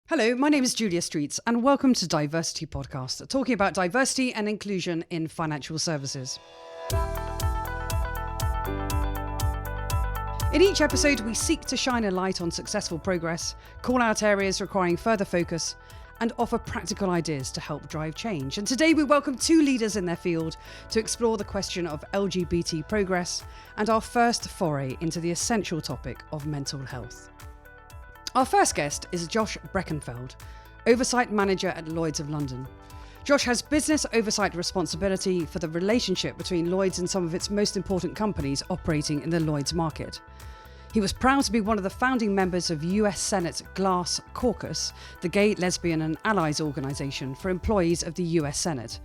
Hello, my name is Julia Streets and welcome to DiverCity Podcast, talking about diversity and inclusion in financial services. In each episode, we seek to shine a light on successful progress, call out areas requiring further focus, and offer practical ideas to help drive change. And today we welcome two leaders in their field to explore the question of LGBT progress and our first foray into the essential topic of mental health. Our first guest is Josh Brekenfeld, Oversight Manager at Lloyds of London. Josh has business oversight responsibility for the relationship between Lloyds and some of its most important companies operating in the Lloyds market. He was proud to be one of the founding members of US Senate Glass Caucus, the gay, lesbian and allies organisation for employees of the US Senate,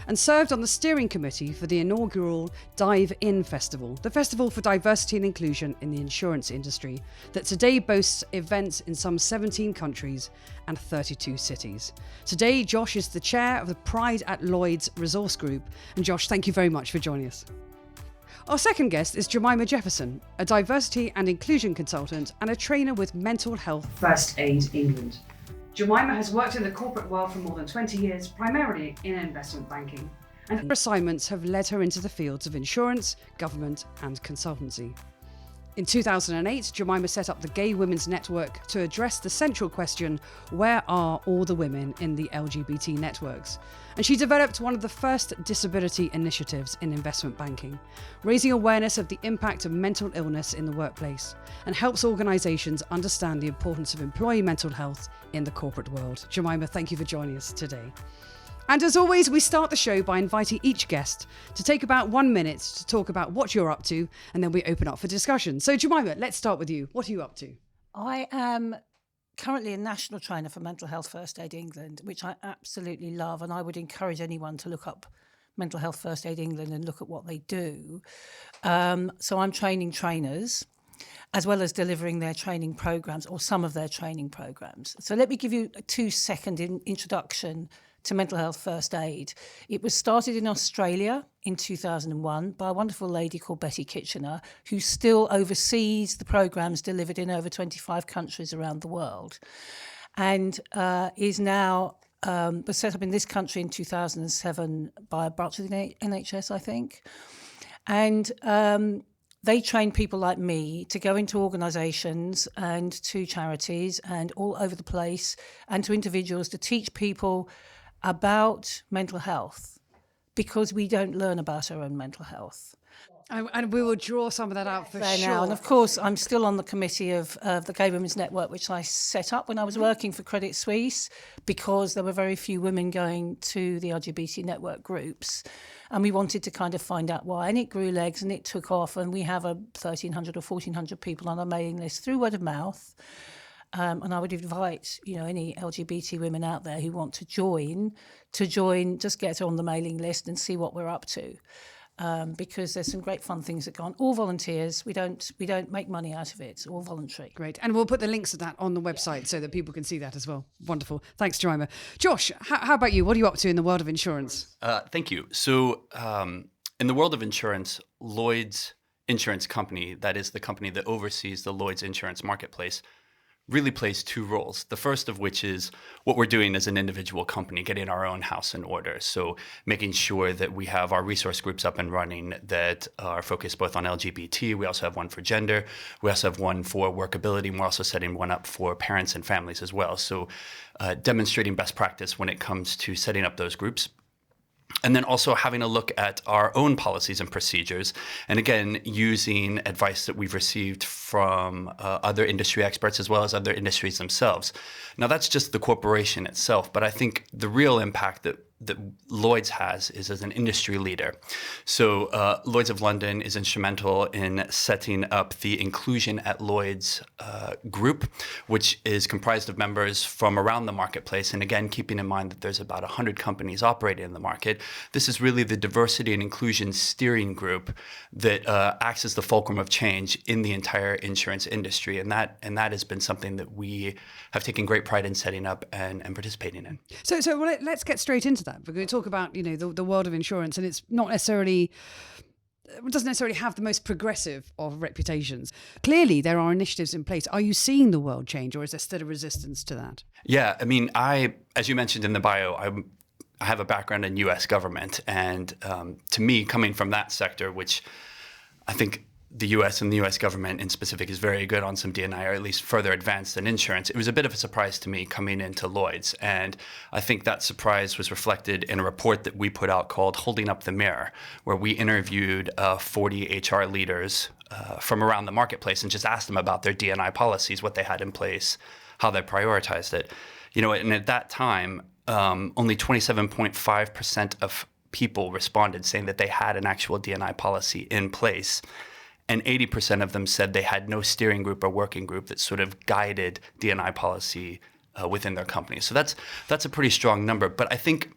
and served on the steering committee for the inaugural Dive In Festival, the festival for diversity and inclusion in the insurance industry, that today boasts events in some 17 countries and 32 cities. Today, Josh is the chair of the Pride at Lloyds Resource Group. And Josh, thank you very much for joining us. Our second guest is Jemima Jefferson, a diversity and inclusion consultant and a trainer with Mental Health First Aid England. Jemima has worked in the corporate world for more than 20 years, primarily in investment banking, and her assignments have led her into the fields of insurance, government and consultancy. In 2008, Jemima set up the Gay Women's Network to address the central question, where are all the women in the LGBT networks? And she developed one of the first disability initiatives in investment banking, raising awareness of the impact of mental illness in the workplace, and helps organisations understand the importance of employee mental health in the corporate world. Jemima, thank you for joining us today. And as always, we start the show by inviting each guest to take about 1 minute to talk about what you're up to, and then we open up for discussion. So Jemima, let's start with you. What are you up to? I am currently a national trainer for Mental Health First Aid England, which I absolutely love, and I would encourage anyone to look up Mental Health First Aid England and look at what they do. So I'm training trainers, as well as delivering their training programs or some of their training programs. So let me give you a 2-second introduction to mental health first aid. It was started in Australia in 2001 by a wonderful lady called Betty Kitchener, who still oversees the programs delivered in over 25 countries around the world, and is now was set up in this country in 2007 by a branch of the NHS, I think. And they train people like me to go into organisations and to charities and all over the place, and to individuals to teach people about mental health, because we don't learn about our own mental health. And we will draw some of that out for sure. Now. And of course, I'm still on the committee of the Gay Women's Network, which I set up when I was working for Credit Suisse, because there were very few women going to the LGBT network groups. And we wanted to kind of find out why. And it grew legs and it took off. And we have 1,300 or 1,400 people on our mailing list through word of mouth. And I would invite, any LGBT women out there who want to join, just get on the mailing list and see what we're up to. Because there's some great fun things that go on. All volunteers. We don't make money out of it. It's all voluntary. Great. And we'll put the links to that on the website so that people can see that as well. Wonderful. Thanks, Jemima. Josh, how about you? What are you up to in the world of insurance? Thank you. So in the world of insurance, Lloyd's Insurance Company, that is the company that oversees the Lloyd's insurance marketplace, really plays two roles. The first of which is what we're doing as an individual company, getting our own house in order. So making sure that we have our resource groups up and running that are focused both on LGBT. We also have one for gender. We also have one for workability. And we're also setting one up for parents and families as well. So demonstrating best practice when it comes to setting up those groups. And then also having a look at our own policies and procedures. And again, using advice that we've received from other industry experts as well as other industries themselves. Now, that's just the corporation itself. But I think the real impact that Lloyds has is as an industry leader. So Lloyds of London is instrumental in setting up the Inclusion at Lloyds group, which is comprised of members from around the marketplace. And again, keeping in mind that there's about 100 companies operating in the market, this is really the diversity and inclusion steering group that acts as the fulcrum of change in the entire insurance industry. And that has been something that we have taken great pride in setting up and participating in. So let's get straight into that. We're going to talk about, the world of insurance, and it's not necessarily doesn't necessarily have the most progressive of reputations. Clearly, there are initiatives in place. Are you seeing the world change, or is there still a resistance to that? Yeah, I mean, as you mentioned in the bio, I have a background in U.S. government, and to me, coming from that sector, which I think the U.S. and the U.S. government in specific is very good on some D&I, or at least further advanced than insurance, it was a bit of a surprise to me coming into Lloyd's. And I think that surprise was reflected in a report that we put out called Holding Up the Mirror, where we interviewed 40 HR leaders from around the marketplace and just asked them about their D&I policies, what they had in place, how they prioritized it. And at that time, only 27.5% of people responded saying that they had an actual D&I policy in place. And 80% of them said they had no steering group or working group that sort of guided D&I policy within their company. So that's a pretty strong number. But I think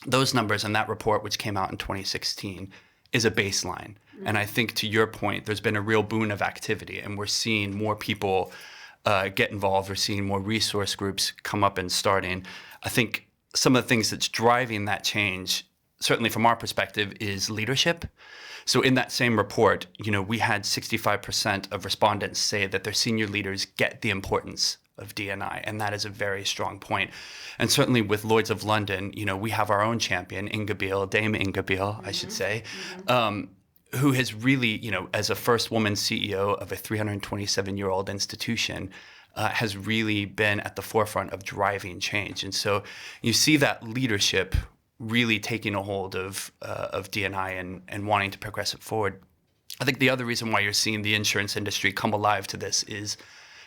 those numbers in that report, which came out in 2016, is a baseline. Mm-hmm. And I think, to your point, there's been a real boon of activity, and we're seeing more people get involved. We're seeing more resource groups come up and starting. I think some of the things that's driving that change, certainly from our perspective, is leadership. So in that same report, we had 65% of respondents say that their senior leaders get the importance of D&I, and that is a very strong point. And certainly with Lloyds of London, we have our own champion, Dame Inga Beale, I should say, who has really, as a first woman CEO of a 327-year-old institution, has really been at the forefront of driving change. And so you see that leadership really taking a hold of D&I and wanting to progress it forward. I think the other reason why you're seeing the insurance industry come alive to this is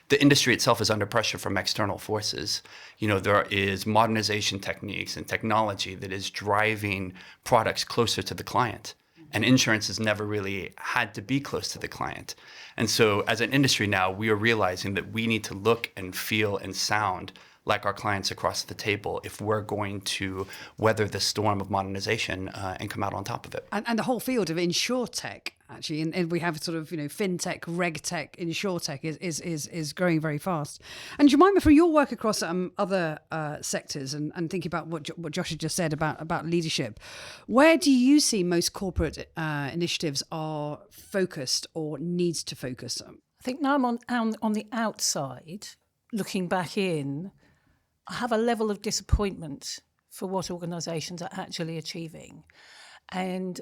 the industry itself is under pressure from external forces. There is modernization techniques and technology that is driving products closer to the client. And insurance has never really had to be close to the client. And so as an industry now, we are realizing that we need to look and feel and sound like our clients across the table if we're going to weather the storm of modernization and come out on top of it. And the whole field of insurtech, actually, and we have sort of, fintech, regtech, insurtech is growing very fast. And Jemima, from your work across other sectors and thinking about what Josh had just said about leadership, where do you see most corporate initiatives are focused or needs to focus on? I think now I'm on the outside, looking back in, I have a level of disappointment for what organisations are actually achieving. And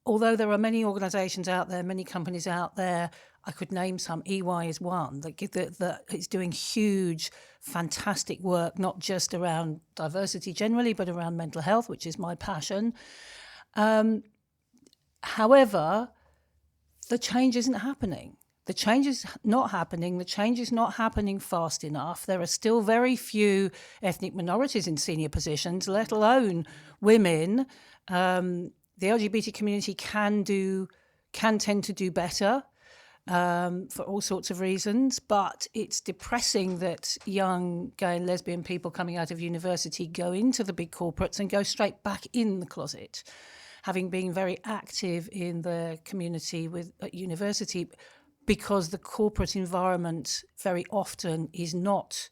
although there are many organisations out there, many companies out there, I could name some, EY is one, that is doing huge, fantastic work, not just around diversity generally, but around mental health, which is my passion. However, the change isn't happening. The change is not happening. The change is not happening fast enough. There are still very few ethnic minorities in senior positions, let alone women. The LGBT community can tend to do better for all sorts of reasons, but it's depressing that young gay and lesbian people coming out of university go into the big corporates and go straight back in the closet, having been very active in the community at university, because the corporate environment very often is not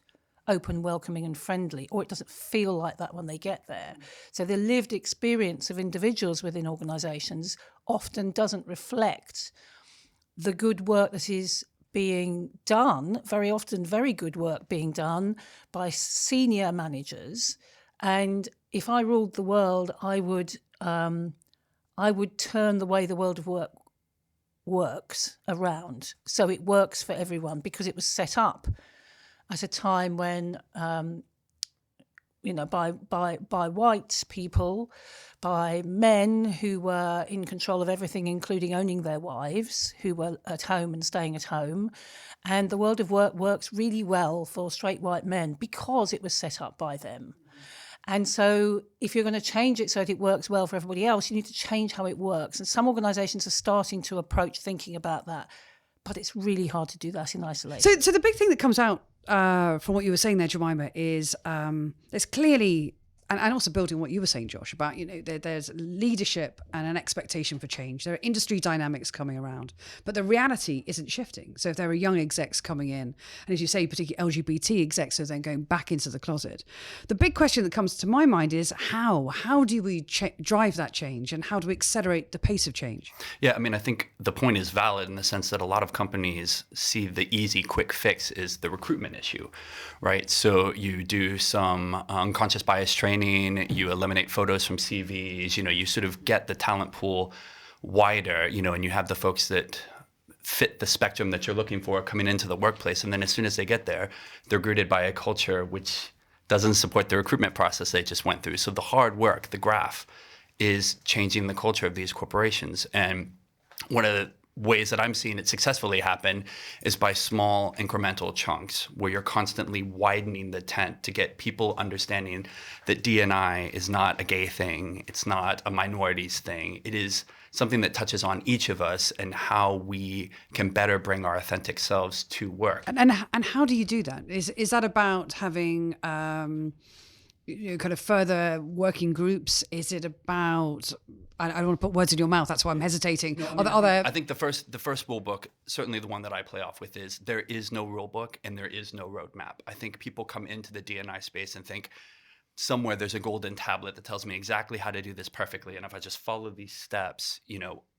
open, welcoming and friendly, or it doesn't feel like that when they get there. So the lived experience of individuals within organisations often doesn't reflect the good work that is being done, very often very good work being done by senior managers. And if I ruled the world, I would turn the way the world of work works around so it works for everyone, because it was set up at a time when by white people, by men who were in control of everything, including owning their wives, who were at home and staying at home. And the world of work works really well for straight white men because it was set up by them. And so if you're going to change it so that it works well for everybody else, you need to change how it works. And some organisations are starting to approach thinking about that, but it's really hard to do that in isolation. So the big thing that comes out from what you were saying there, Jemima, is there's clearly and also building what you were saying, Josh, about, there's leadership and an expectation for change. There are industry dynamics coming around, but the reality isn't shifting. So if there are young execs coming in, and as you say, particularly LGBT execs are then going back into the closet, the big question that comes to my mind is how do we drive that change, and how do we accelerate the pace of change? Yeah, I mean, I think the point is valid in the sense that a lot of companies see the easy, quick fix is the recruitment issue, right? So you do some unconscious bias training, you eliminate photos from CVs, you sort of get the talent pool wider, and you have the folks that fit the spectrum that you're looking for coming into the workplace. And then as soon as they get there, they're greeted by a culture which doesn't support the recruitment process they just went through. So the hard work, the graph, is changing the culture of these corporations. And one of the ways that I'm seeing it successfully happen is by small incremental chunks where you're constantly widening the tent to get people understanding that D&I is not a gay thing. It's not a minorities thing. It is something that touches on each of us and how we can better bring our authentic selves to work. And how do you do that? Is that about having kind of further working groups? Is it about, I don't want to put words in your mouth, that's why I'm hesitating. No, I think the first rule book, certainly the one that I play off with, is there is no rule book and there is no roadmap. I think people come into the D&I space and think somewhere there's a golden tablet that tells me exactly how to do this perfectly. And if I just follow these steps,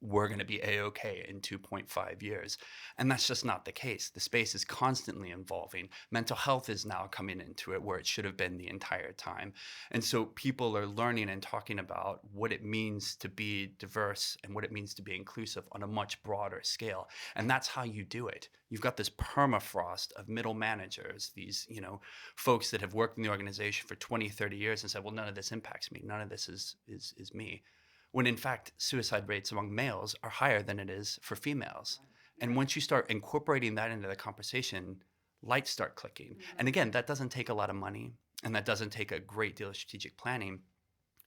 we're going to be A-okay in 2.5 years. And that's just not the case. The space is constantly evolving. Mental health is now coming into it where it should have been the entire time. And so people are learning and talking about what it means to be diverse and what it means to be inclusive on a much broader scale. And that's how you do it. You've got this permafrost of middle managers, these, folks that have worked in the organization for 20, 30 years and said, well, none of this impacts me. None of this is me. When in fact, suicide rates among males are higher than it is for females. And once you start incorporating that into the conversation, lights start clicking. And again, that doesn't take a lot of money and that doesn't take a great deal of strategic planning.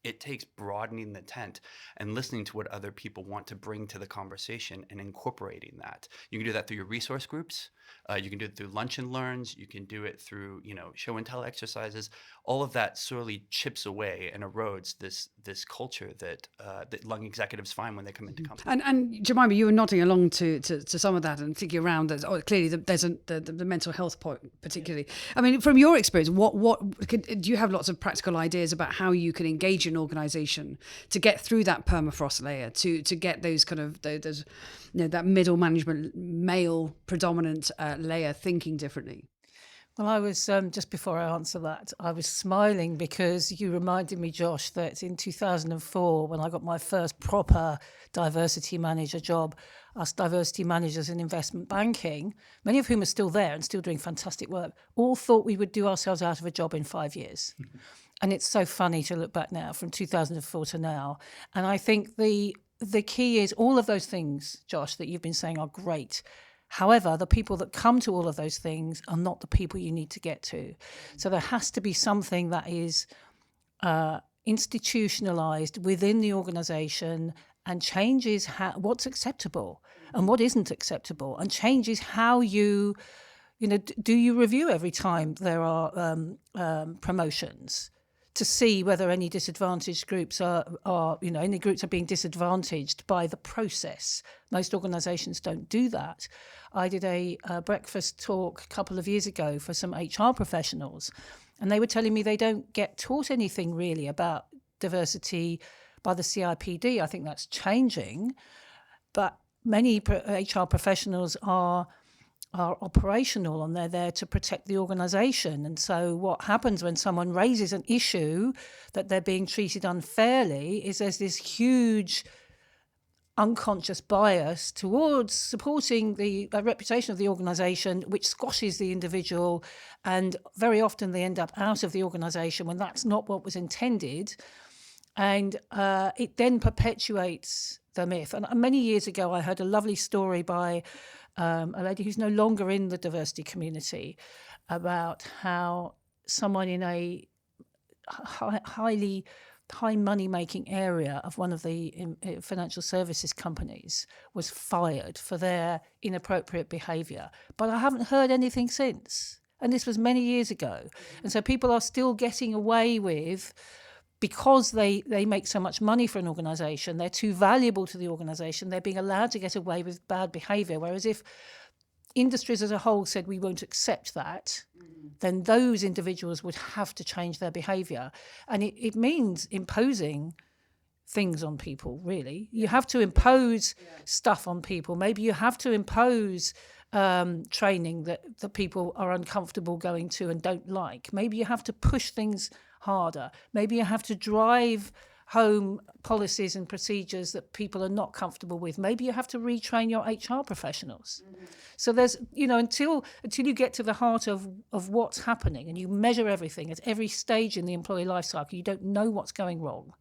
It takes broadening the tent and listening to what other people want to bring to the conversation and incorporating that. You can do that through your resource groups. You can do it through lunch and learns. You can do it through, show and tell exercises. All of that sorely chips away and erodes this culture that young executives find when they come into companies. And Jemima, you were nodding along to some of that, and thinking around that. Clearly, there's the mental health point, particularly. I mean, from your experience, do you have lots of practical ideas about how you can engage an organisation to get through that permafrost layer, to get those kind of those that middle management male predominant layer thinking differently? Well, I was, just before I answer that, I was smiling because you reminded me, Josh, that in 2004, when I got my first proper diversity manager job, us diversity managers in investment banking, many of whom are still there and still doing fantastic work, all thought we would do ourselves out of a job in 5 years. And it's so funny to look back now from 2004 to now. And I think the key is all of those things, Josh, that you've been saying are great. However, the people that come to all of those things are not the people you need to get to. So there has to be something that is institutionalized within the organization and changes what's acceptable and what isn't acceptable, and changes how do you review every time there are promotions to see whether any disadvantaged groups any groups are being disadvantaged by the process. Most organisations don't do that. I did a breakfast talk a couple of years ago for some HR professionals, and they were telling me they don't get taught anything really about diversity by the CIPD. I think that's changing, but many HR professionals are operational and they're there to protect the organisation. And so what happens when someone raises an issue that they're being treated unfairly is there's this huge unconscious bias towards supporting the reputation of the organisation, which squashes the individual, and very often they end up out of the organisation when that's not what was intended. And it then perpetuates the myth. And many years ago, I heard a lovely story by a lady who's no longer in the diversity community about how someone in a high money-making area of one of the financial services companies was fired for their inappropriate behaviour. But I haven't heard anything since. And this was many years ago. And so people are still getting away with because they make so much money for an organisation, they're too valuable to the organisation, they're being allowed to get away with bad behaviour. Whereas if industries as a whole said we won't accept that, then those individuals would have to change their behaviour. And it means imposing things on people, really. You have to impose stuff on people. Maybe you have to impose training that people are uncomfortable going to and don't like. Maybe you have to push things harder. Maybe you have to drive home policies and procedures that people are not comfortable with. Maybe you have to retrain your HR professionals. So there's, until you get to the heart of what's happening and you measure everything at every stage in the employee life cycle, you don't know what's going wrong.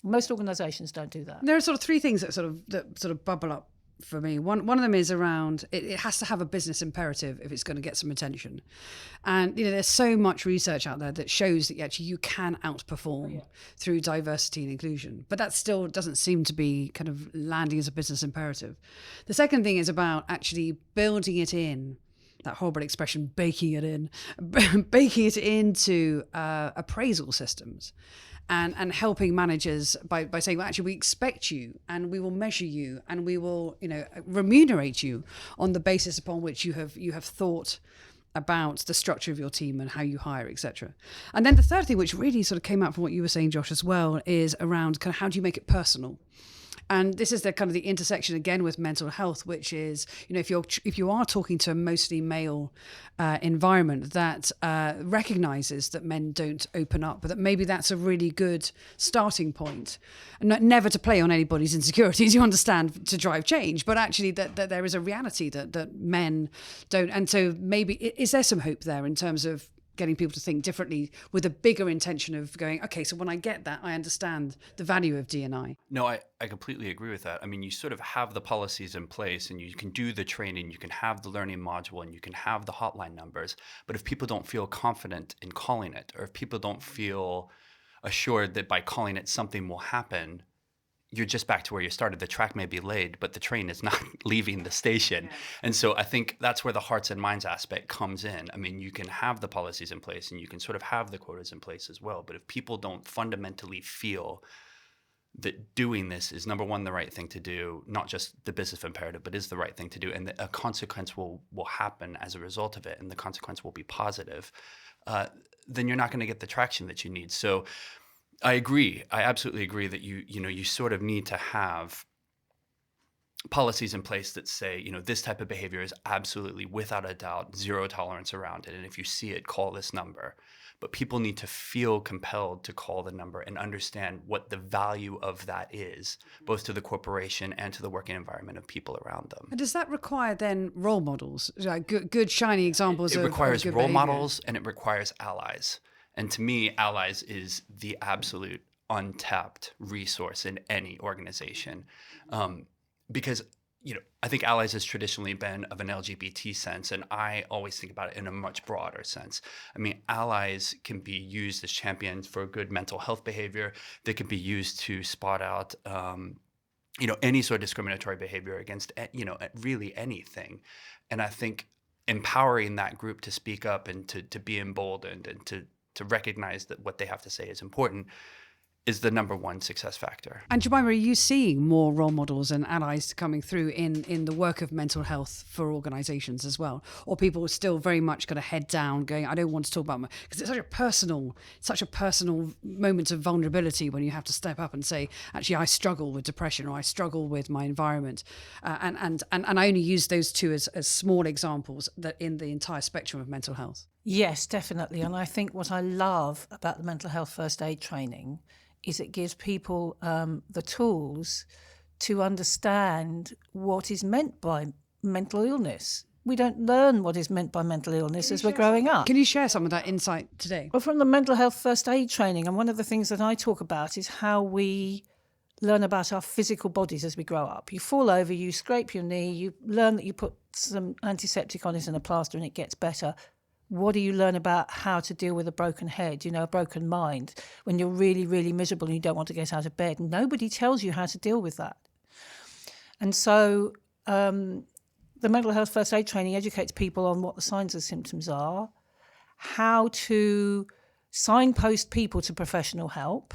Most organisations don't do that. There are sort of three things that sort of bubble up for me. One of them is around it has to have a business imperative if it's going to get some attention. And there's so much research out there that shows that actually you can outperform through diversity and inclusion, but that still doesn't seem to be kind of landing as a business imperative. The second thing is about actually building it in. That horrible expression, baking it into appraisal systems. And helping managers by saying, well, actually, we expect you and we will measure you and we will, remunerate you on the basis upon which you have thought about the structure of your team and how you hire, etc. And then the third thing, which really sort of came out from what you were saying, Josh, as well, is around kind of how do you make it personal? And this is the kind of the intersection again with mental health, which is, if you are talking to a mostly male environment that recognizes that men don't open up, but that maybe that's a really good starting point. Never to play on anybody's insecurities, you understand, to drive change, but actually that there is a reality that men don't. And so maybe, is there some hope there in terms of getting people to think differently with a bigger intention of going, okay, so when I get that, I understand the value of D&I. No, I completely agree with that. I mean, you sort of have the policies in place and you can do the training, you can have the learning module and you can have the hotline numbers. But if people don't feel confident in calling it, or if people don't feel assured that by calling it something will happen, you're just back to where you started. The track may be laid, but the train is not leaving the station. Yeah. And so I think that's where the hearts and minds aspect comes in. I mean, you can have the policies in place and you can sort of have the quotas in place as well. But if people don't fundamentally feel that doing this is, number one, the right thing to do, not just the business imperative, but is the right thing to do, and that a consequence will happen as a result of it, and the consequence will be positive, then you're not going to get the traction that you need. So I agree. I absolutely agree that you sort of need to have policies in place that say, this type of behavior is absolutely, without a doubt, zero tolerance around it. And if you see it, call this number. But people need to feel compelled to call the number and understand what the value of that is, both to the corporation and to the working environment of people around them. And does that require then role models, like good shiny examples? It requires of good role behavior? models, and it requires allies. And to me, allies is the absolute untapped resource in any organization. Because, I think allies has traditionally been of an LGBT sense, and I always think about it in a much broader sense. I mean, allies can be used as champions for good mental health behavior. They can be used to spot out, any sort of discriminatory behavior against, really anything. And I think empowering that group to speak up and to be emboldened and to recognize that what they have to say is important is the number one success factor. And Jemima, are you seeing more role models and allies coming through in the work of mental health for organisations as well? Or people are still very much kind of head down going, I don't want to talk about because it's such a personal moment of vulnerability when you have to step up and say, actually, I struggle with depression or I struggle with my environment. And I only use those two as small examples that in the entire spectrum of mental health. Yes, definitely. And I think what I love about the mental health first aid training is it gives people the tools to understand what is meant by mental illness. We don't learn what is meant by mental illness as we're growing up. Can you share some of that insight today? Well, from the mental health first aid training, and one of the things that I talk about is how we learn about our physical bodies as we grow up. You fall over, you scrape your knee, you learn that you put some antiseptic on it and a plaster and it gets better. What do you learn about how to deal with a broken head, a broken mind, when you're really, really miserable and you don't want to get out of bed? Nobody tells you how to deal with that. And so the mental health first aid training educates people on what the signs and symptoms are, how to signpost people to professional help,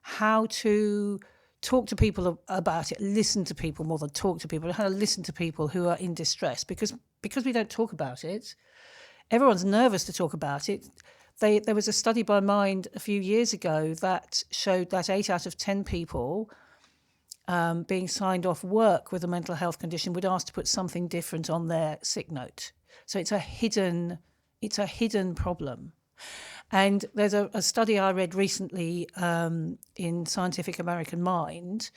how to talk to people about it, listen to people more than talk to people, how to listen to people who are in distress, because we don't talk about it. Everyone's nervous to talk about it. There was a study by Mind a few years ago that showed that 8 out of 10 people being signed off work with a mental health condition would ask to put something different on their sick note. So it's a hidden problem. And there's a study I read recently in Scientific American Mind,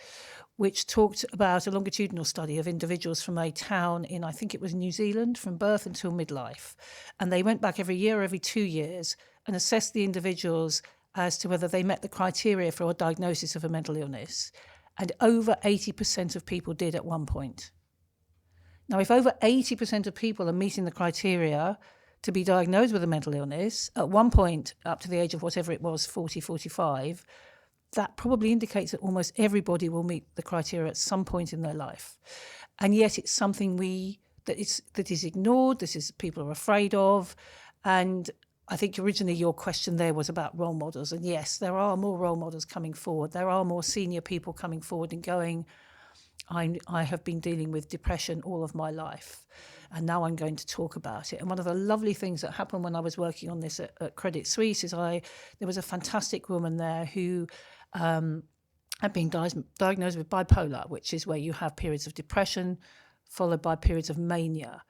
which talked about a longitudinal study of individuals from a town in, I think it was New Zealand, from birth until midlife. And they went back every year or every 2 years and assessed the individuals as to whether they met the criteria for a diagnosis of a mental illness. And over 80% of people did at one point. Now, if over 80% of people are meeting the criteria to be diagnosed with a mental illness at one point up to the age of whatever it was, 40, 45, that probably indicates that almost everybody will meet the criteria at some point in their life. And yet it's something that is ignored, people are afraid of. And I think originally your question there was about role models. And yes, there are more role models coming forward. There are more senior people coming forward and going, I have been dealing with depression all of my life, and now I'm going to talk about it. And one of the lovely things that happened when I was working on this at Credit Suisse is there was a fantastic woman there who had been diagnosed with bipolar, which is where you have periods of depression followed by periods of mania.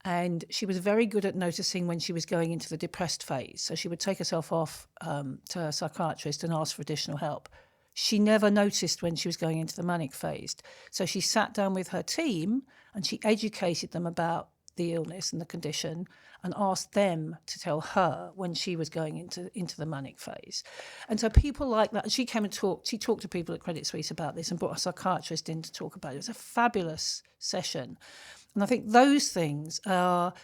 And she was very good at noticing when she was going into the depressed phase. So she would take herself off to a psychiatrist and ask for additional help. She never noticed when she was going into the manic phase. So she sat down with her team and she educated them about the illness and the condition and asked them to tell her when she was going into the manic phase. And so people like that, she came and talked to people at Credit Suisse about this and brought a psychiatrist in to talk about it. It was a fabulous session. And I think those things are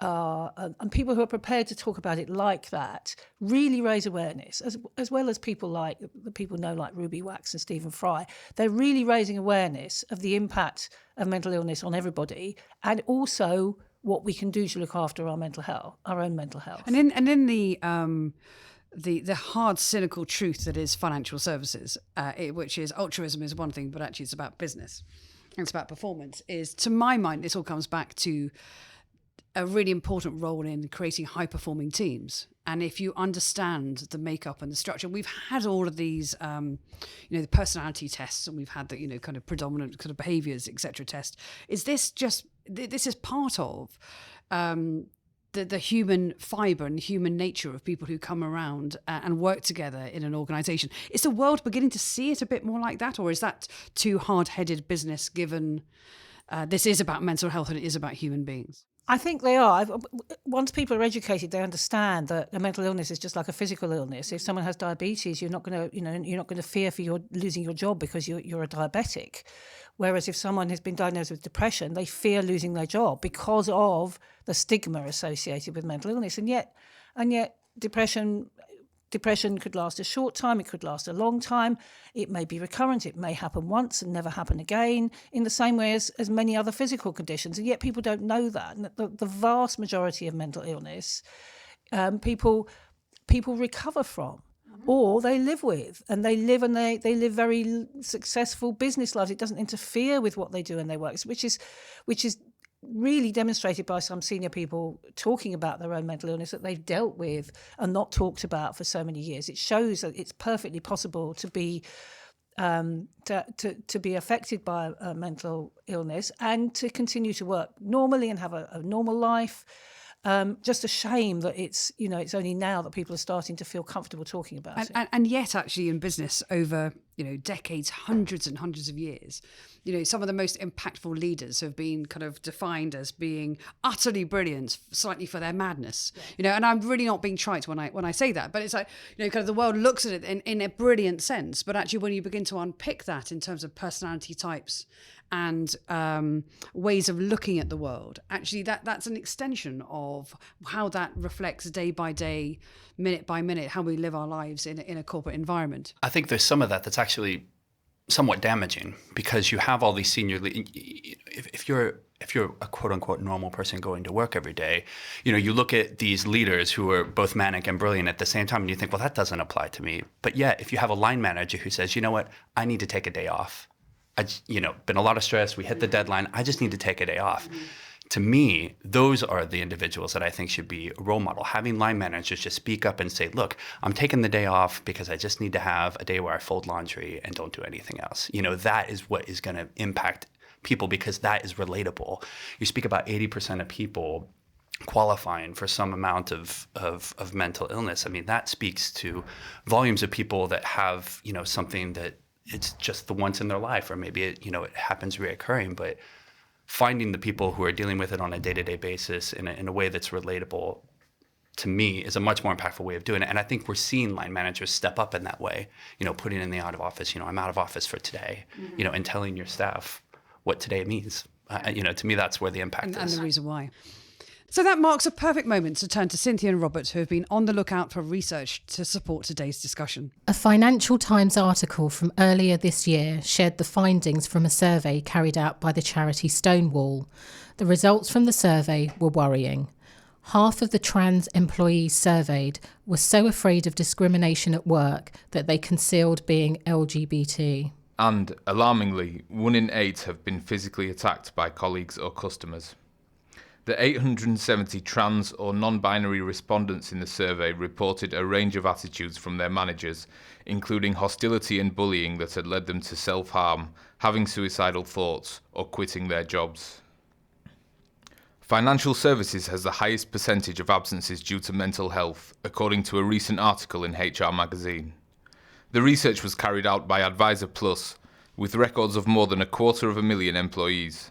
and people who are prepared to talk about it like that really raise awareness, as well as people like the people know like Ruby Wax and Stephen Fry. They're really raising awareness of the impact of mental illness on everybody, and also what we can do to look after our mental health, our own mental health. And in the hard, cynical truth that is financial services, which is altruism is one thing, but actually it's about business, it's about performance. Is, to my mind, this all comes back to a really important role in creating high-performing teams. And if you understand the makeup and the structure, we've had all of these, the personality tests, and we've had the, kind of predominant kind of behaviours, etc. test. This is part of the human fibre and human nature of people who come around and work together in an organisation. Is the world beginning to see it a bit more like that, or is that too hard-headed business, given this is about mental health and it is about human beings? I think they are. Once people are educated, they understand that a mental illness is just like a physical illness. If someone has diabetes, you're not going to fear for losing your job because you're a diabetic. Whereas if someone has been diagnosed with depression, they fear losing their job because of the stigma associated with mental illness. And yet, Depression could last a short time, it could last a long time, it may be recurrent, it may happen once and never happen again, in the same way as many other physical conditions. And yet people don't know that. And the vast majority of mental illness, people recover from, or they live with, and they live very successful business lives. It doesn't interfere with what they do in their work, which is really demonstrated by some senior people talking about their own mental illness that they've dealt with and not talked about for so many years. It shows that it's perfectly possible to be to be affected by a mental illness and to continue to work normally and have a normal life. Just a shame that it's only now that people are starting to feel comfortable talking about it. And yet, actually, in business over decades, hundreds and hundreds of years, some of the most impactful leaders have been kind of defined as being utterly brilliant, slightly for their madness. Yeah. And I'm really not being trite when I say that, but it's like kind of the world looks at it in a brilliant sense, but actually when you begin to unpick that in terms of personality types and ways of looking at the world, actually that's an extension of how that reflects day by day, minute by minute, how we live our lives in a corporate environment. I think there's some of that that's actually somewhat damaging, because you have all these senior if you're if you're a quote unquote normal person going to work every day, you look at these leaders who are both manic and brilliant at the same time and you think, well, that doesn't apply to me. But yet, if you have a line manager who says, you know what, I need to take a day off. Been a lot of stress. We hit the deadline. I just need to take a day off. To me, those are the individuals that I think should be a role model. Having line managers just speak up and say, look, I'm taking the day off because I just need to have a day where I fold laundry and don't do anything else. That is what is going to impact people, because that is relatable. You speak about 80% of people qualifying for some amount of mental illness. I mean, that speaks to volumes of people that have, something that it's just the once in their life, or maybe it happens reoccurring, but finding the people who are dealing with it on a day-to-day basis in a way that's relatable, to me, is a much more impactful way of doing it. And I think we're seeing line managers step up in that way, putting in the out of office, I'm out of office for today, and telling your staff what today means. To me, that's where the impact is. And the reason why. So that marks a perfect moment to turn to Cynthia and Robert, who have been on the lookout for research to support today's discussion. A Financial Times article from earlier this year shared the findings from a survey carried out by the charity Stonewall. The results from the survey were worrying. Half of the trans employees surveyed were so afraid of discrimination at work that they concealed being LGBT. And, alarmingly, 1 in 8 have been physically attacked by colleagues or customers. The 870 trans or non-binary respondents in the survey reported a range of attitudes from their managers, including hostility and bullying that had led them to self-harm, having suicidal thoughts, or quitting their jobs. Financial services has the highest percentage of absences due to mental health, according to a recent article in HR Magazine. The research was carried out by Advisor Plus, with records of more than 250,000 employees.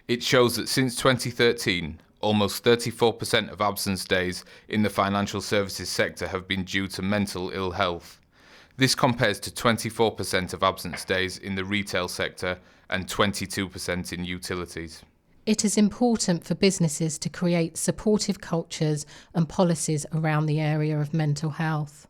It shows that since 2013, almost 34% of absence days in the financial services sector have been due to mental ill health. This compares to 24% of absence days in the retail sector and 22% in utilities. It is important for businesses to create supportive cultures and policies around the area of mental health.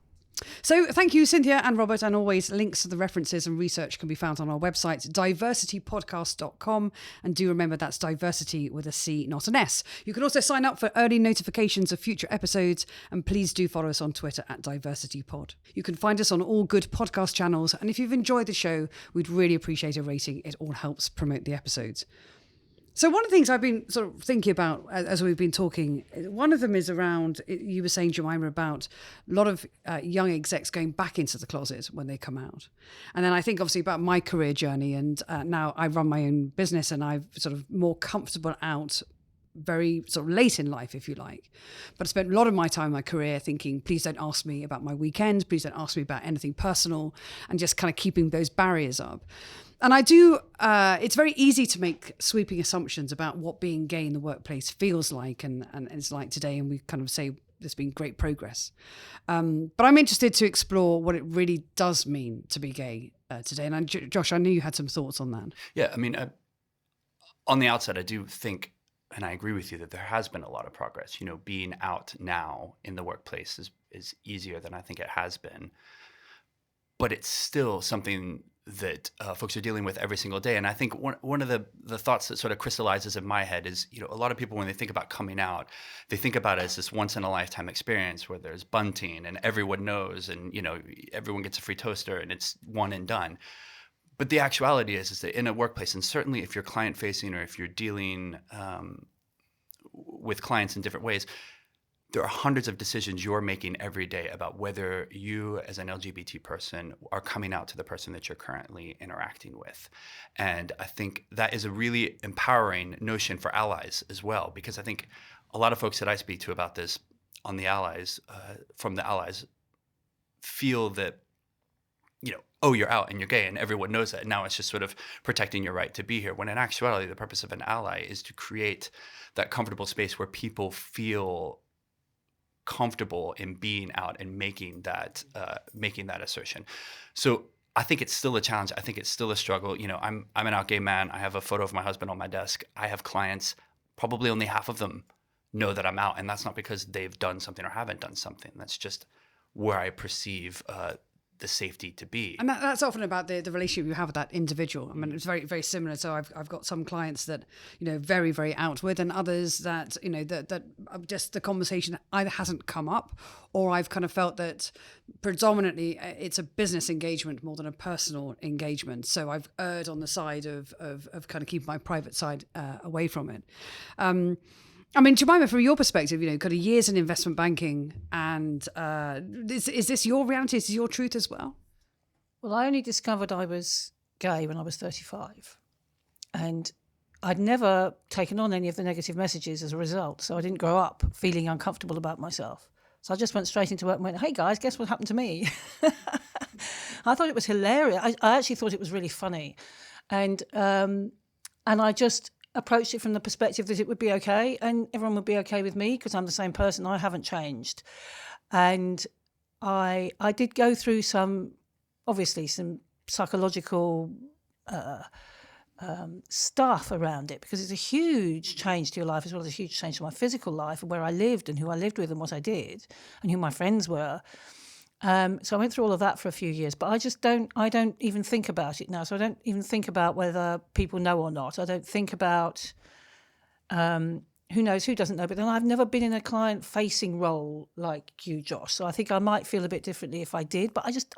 So thank you, Cynthia and Robert, and always links to the references and research can be found on our website, DiverCityPodcast.com. And do remember that's diversity with a C, not an S. You can also sign up for early notifications of future episodes, and please do follow us on Twitter at DiversityPod. You can find us on all good podcast channels, and if you've enjoyed the show, we'd really appreciate a rating. It all helps promote the episodes. So one of the things I've been sort of thinking about as we've been talking, one of them is around, you were saying, Jemima, about a lot of young execs going back into the closet when they come out. And then I think obviously about my career journey, and now I run my own business and I'm sort of more comfortable out very sort of late in life, if you like. But I spent a lot of my time in my career thinking, please don't ask me about my weekends, please don't ask me about anything personal, and just kind of keeping those barriers up. And I do, it's very easy to make sweeping assumptions about what being gay in the workplace feels like and it's like today. And we kind of say there's been great progress. But I'm interested to explore what it really does mean to be gay today. And Josh, I knew you had some thoughts on that. Yeah, I mean, on the outset, I do think, and I agree with you, that there has been a lot of progress. Being out now in the workplace is easier than I think it has been. But it's still something that folks are dealing with every single day. And I think one of the thoughts that sort of crystallizes in my head is, a lot of people, when they think about coming out, they think about it as this once in a lifetime experience where there's bunting and everyone knows and, everyone gets a free toaster and it's one and done. But the actuality is that in a workplace, and certainly if you're client facing or if you're dealing with clients in different ways, there are hundreds of decisions you're making every day about whether you as an LGBT person are coming out to the person that you're currently interacting with. And I think that is a really empowering notion for allies as well, because I think a lot of folks that I speak to about this on the allies, from the allies, feel that, oh, you're out and you're gay and everyone knows that. Now it's just sort of protecting your right to be here. When in actuality, the purpose of an ally is to create that comfortable space where people feel comfortable in being out and making that assertion. So I think it's still a challenge. I think it's still a struggle. I'm an out gay man. I have a photo of my husband on my desk. I have clients, probably only half of them know that I'm out, and that's not because they've done something or haven't done something. That's just where I perceive the safety to be. And that's often about the relationship you have with that individual. I mean, it's very, very similar. So I've got some clients that, very, very outward, and others that, that just the conversation either hasn't come up, or I've kind of felt that predominantly it's a business engagement more than a personal engagement. So I've erred on the side of kind of keeping my private side away from it. I mean, Jemima, from your perspective, kind of years in investment banking, and is this your reality? Is this your truth as well? Well, I only discovered I was gay when I was 35. And I'd never taken on any of the negative messages as a result. So I didn't grow up feeling uncomfortable about myself. So I just went straight into work and went, hey, guys, guess what happened to me? I thought it was hilarious. I actually thought it was really funny. And I just approached it from the perspective that it would be okay and everyone would be okay with me because I'm the same person. I haven't changed. And I did go through some psychological stuff around it, because it's a huge change to your life as well as a huge change to my physical life and where I lived and who I lived with and what I did and who my friends were. So I went through all of that for a few years, but I don't even think about it now. So I don't even think about whether people know or not. I don't think about who knows, who doesn't know. But then I've never been in a client-facing role like you, Josh. So I think I might feel a bit differently if I did. But I just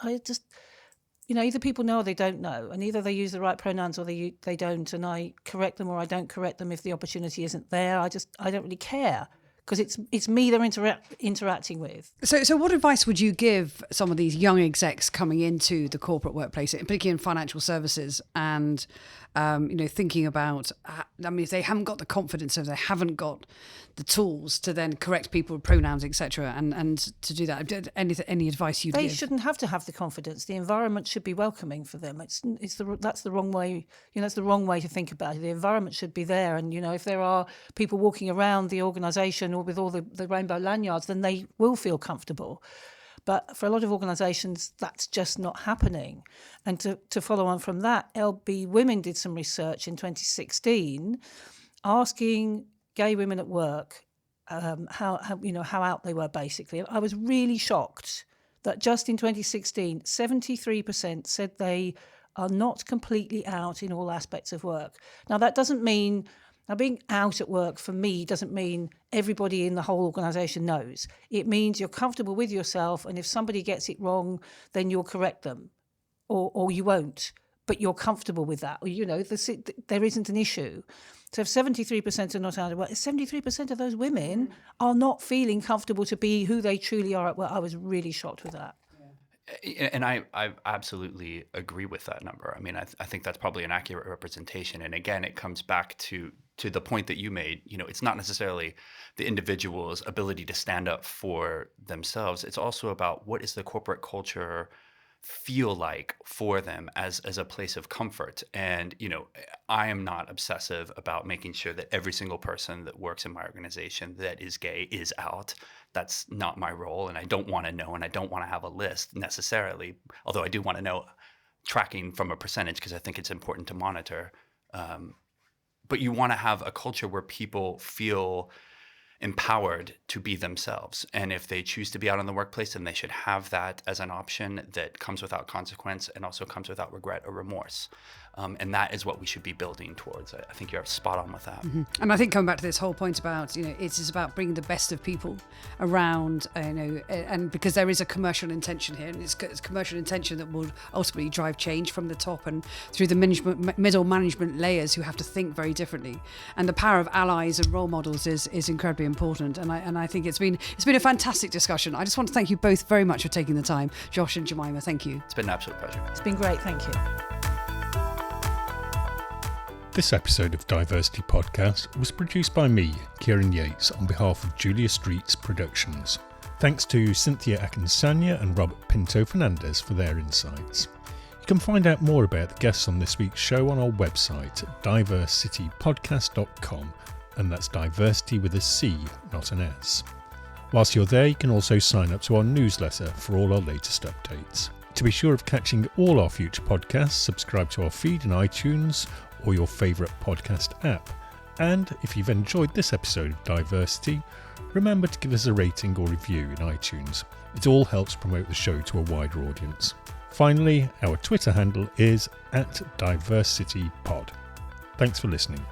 either people know or they don't know, and either they use the right pronouns or they don't, and I correct them or I don't correct them if the opportunity isn't there. I don't really care. Because it's me they're interacting with. So what advice would you give some of these young execs coming into the corporate workplace, particularly in financial services, and thinking about, if they haven't got the confidence, if they haven't got the tools to then correct people with pronouns, etc., and to do that, any advice you'd give? They shouldn't have to have the confidence. The environment should be welcoming for them. That's the wrong way. That's the wrong way to think about it. The environment should be there, and if there are people walking around the organisation or with all the rainbow lanyards, then they will feel comfortable. But for a lot of organisations, that's just not happening. And to follow on from that, LB Women did some research in 2016 asking gay women at work how out they were, basically. I was really shocked that just in 2016, 73% said they are not completely out in all aspects of work. Now, that doesn't mean... Now, being out at work for me doesn't mean everybody in the whole organisation knows. It means you're comfortable with yourself, and if somebody gets it wrong, then you'll correct them, or you won't. But you're comfortable with that, or there isn't an issue. So if 73% are not out at work, 73% of those women are not feeling comfortable to be who they truly are at work. I was really shocked with that. And I absolutely agree with that number. I mean, I think that's probably an accurate representation. And again, it comes back to the point that you made. It's not necessarily the individual's ability to stand up for themselves. It's also about what is the corporate culture feel like for them as a place of comfort. And, I am not obsessive about making sure that every single person that works in my organization that is gay is out. That's not my role, and I don't want to know, and I don't want to have a list necessarily, although I do want to know tracking from a percentage because I think it's important to monitor. But you want to have a culture where people feel empowered to be themselves. And if they choose to be out in the workplace, then they should have that as an option that comes without consequence and also comes without regret or remorse. And that is what we should be building towards. I think you're spot on with that. Mm-hmm. And I think coming back to this whole point about, it is about bringing the best of people around, and because there is a commercial intention here, and it's commercial intention that will ultimately drive change from the top and through the middle management layers who have to think very differently. And the power of allies and role models is incredibly important. And I think it's been a fantastic discussion. I just want to thank you both very much for taking the time. Josh and Jemima, thank you. It's been an absolute pleasure. It's been great, thank you. This episode of DiverCity Podcast was produced by me, Kieran Yates, on behalf of Julia Streets Productions. Thanks to Cynthia Akinsanya and Robert Pinto Fernandez for their insights. You can find out more about the guests on this week's show on our website at DiverCityPodcast.com, and that's diversity with a C, not an S. Whilst you're there, you can also sign up to our newsletter for all our latest updates. To be sure of catching all our future podcasts, subscribe to our feed in iTunes or your favourite podcast app. And if you've enjoyed this episode of DiverCity, remember to give us a rating or review in iTunes. It all helps promote the show to a wider audience. Finally, our Twitter handle is @DiverCityPod. Thanks for listening.